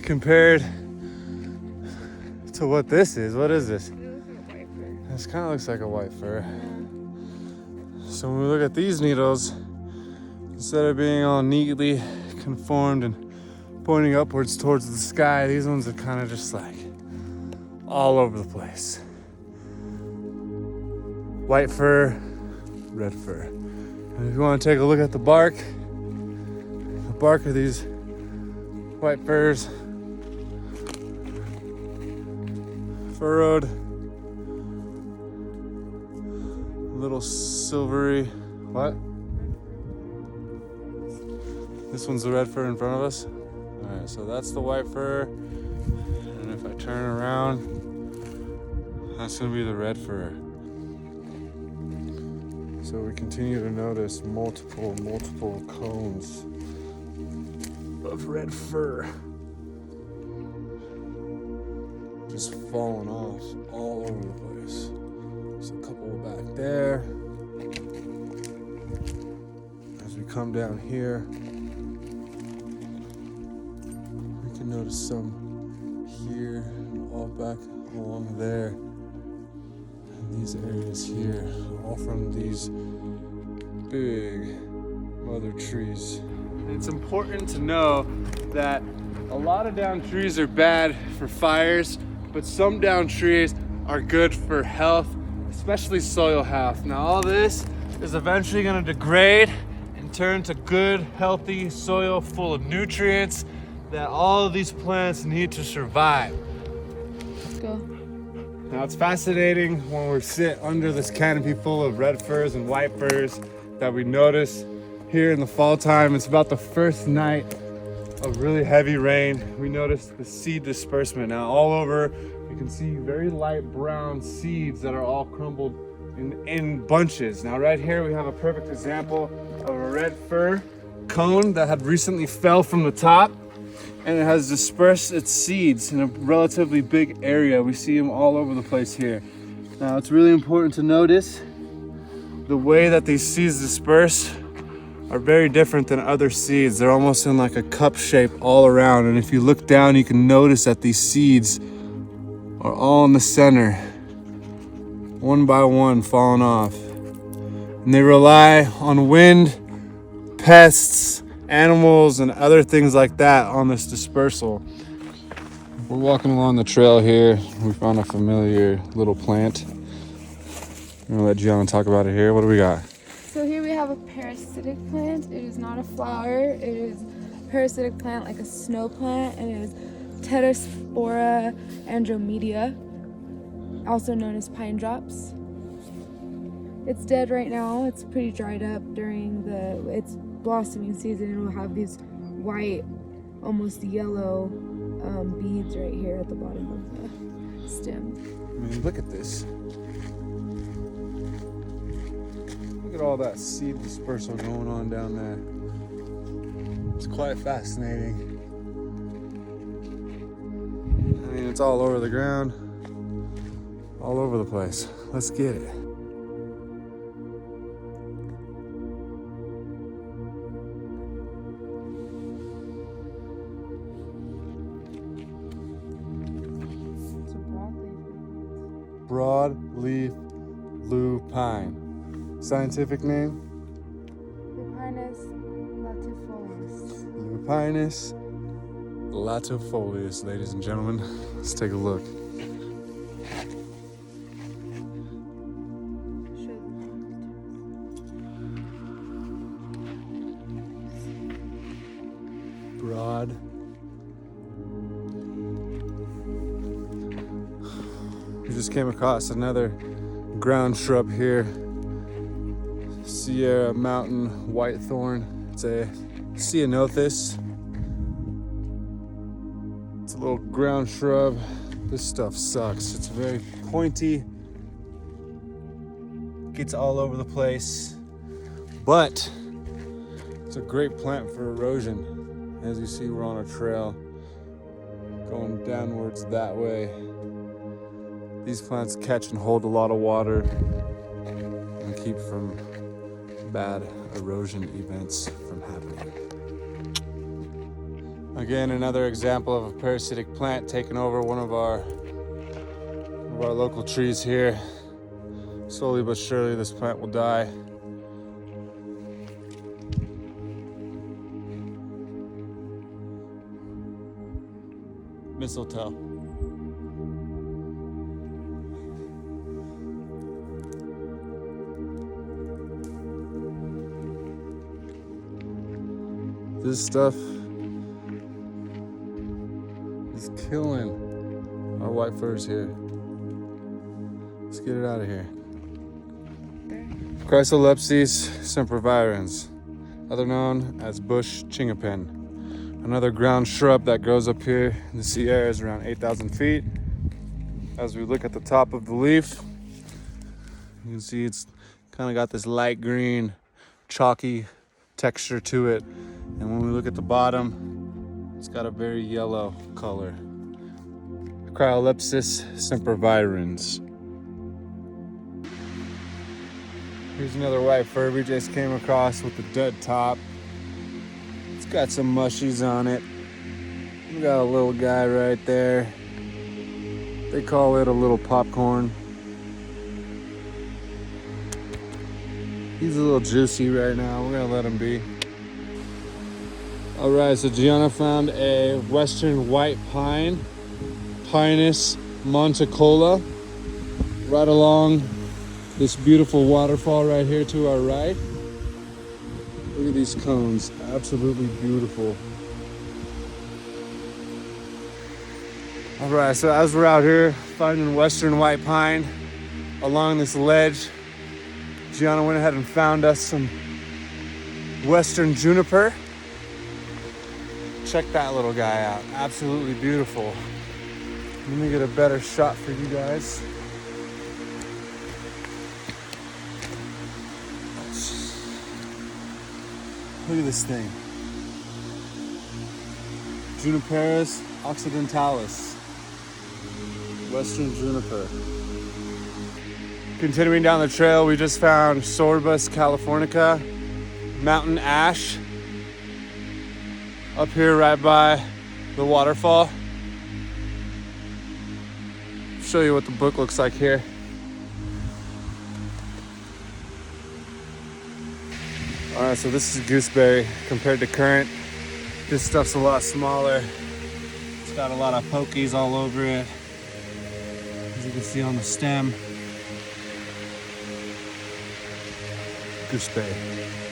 compared to what this is. What is this? This kind of looks like a white fir. So when we look at these needles, instead of being all neatly conformed and pointing upwards towards the sky, these ones are kind of just like all over the place. White fir, red fir. And if you want to take a look at the bark of these white firs, furrowed, little silvery, what? This one's the red fir in front of us. All right, so that's the white fir. And if I turn around, that's gonna be the red fir. So we continue to notice multiple cones of red fir just falling off all over the place. There's a couple back there. As we come down here, we can notice some here and all back along there. And these areas here, all from these big mother trees. It's important to know that a lot of downed trees are bad for fires, but some downed trees are good for health, especially soil health. Now all this is eventually going to degrade and turn to good, healthy soil full of nutrients that all of these plants need to survive. Let's go. Now it's fascinating when we sit under this canopy full of red firs and white firs that we notice here in the fall time. It's about the first night of really heavy rain. We notice the seed disbursement. Now all over you can see very light brown seeds that are all crumbled in bunches. Now right here we have a perfect example of a red fir cone that had recently fell from the top, and it has dispersed its seeds in a relatively big area. We see them all over the place here. Now it's really important to notice the way that these seeds disperse are very different than other seeds. They're almost in like a cup shape all around. And if you look down, you can notice that these seeds are all in the center, one by one falling off. And they rely on wind, pests, animals, and other things like that on this dispersal. We're walking along the trail here. We found a familiar little plant. I'm gonna let Gianna talk about it here. What do we got? So here we have a parasitic plant. It is not a flower. It is a parasitic plant like a snow plant, and it is Pterospora andromedia, also known as pine drops. It's dead right now. It's pretty dried up during its blossoming season, and we'll have these white, almost yellow beads right here at the bottom of the stem. I mean, look at this. Look at all that seed dispersal going on down there. It's quite fascinating. I mean, it's all over the ground, all over the place. Let's get it. Broadleaf lupine. Scientific name? Lupinus latifolius. Lupinus latifolius, ladies and gentlemen. Let's take a look. Broad. We just came across another ground shrub here. Sierra Mountain Whitethorn. It's a ceanothus. It's a little ground shrub. This stuff sucks. It's very pointy. Gets all over the place. But it's a great plant for erosion. As you see, we're on a trail going downwards that way. These plants catch and hold a lot of water and keep from bad erosion events from happening. Again, another example of a parasitic plant taking over one of our local trees here. Slowly but surely, this plant will die. Mistletoe. This stuff is killing our white firs here. Let's get it out of here. Chrysolepsis sempervirens, other known as bush chingapin. Another ground shrub that grows up here in the Sierra is around 8,000 feet. As we look at the top of the leaf, you can see it's kind of got this light green, chalky texture to it. And when we look at the bottom, it's got a very yellow color. Chrysolepsis sempervirens. Here's another white fir we just came across with a dead top. It's got some mushies on it. We got a little guy right there. They call it a little popcorn. He's a little juicy right now. We're gonna let him be. All right, so Gianna found a western white pine, Pinus monticola, right along this beautiful waterfall right here to our right. Look at these cones, absolutely beautiful. All right, so as we're out here finding western white pine along this ledge, Gianna went ahead and found us some western juniper. Check that little guy out, absolutely beautiful. Let me get a better shot for you guys. Look at this thing. Juniperus occidentalis. Western juniper. Continuing down the trail, we just found Sorbus californica, mountain ash, up here right by the waterfall. Show you what the book looks like here. All right, so this is gooseberry compared to currant. This stuff's a lot smaller. It's got a lot of pokies all over it, as you can see on the stem. Gooseberry.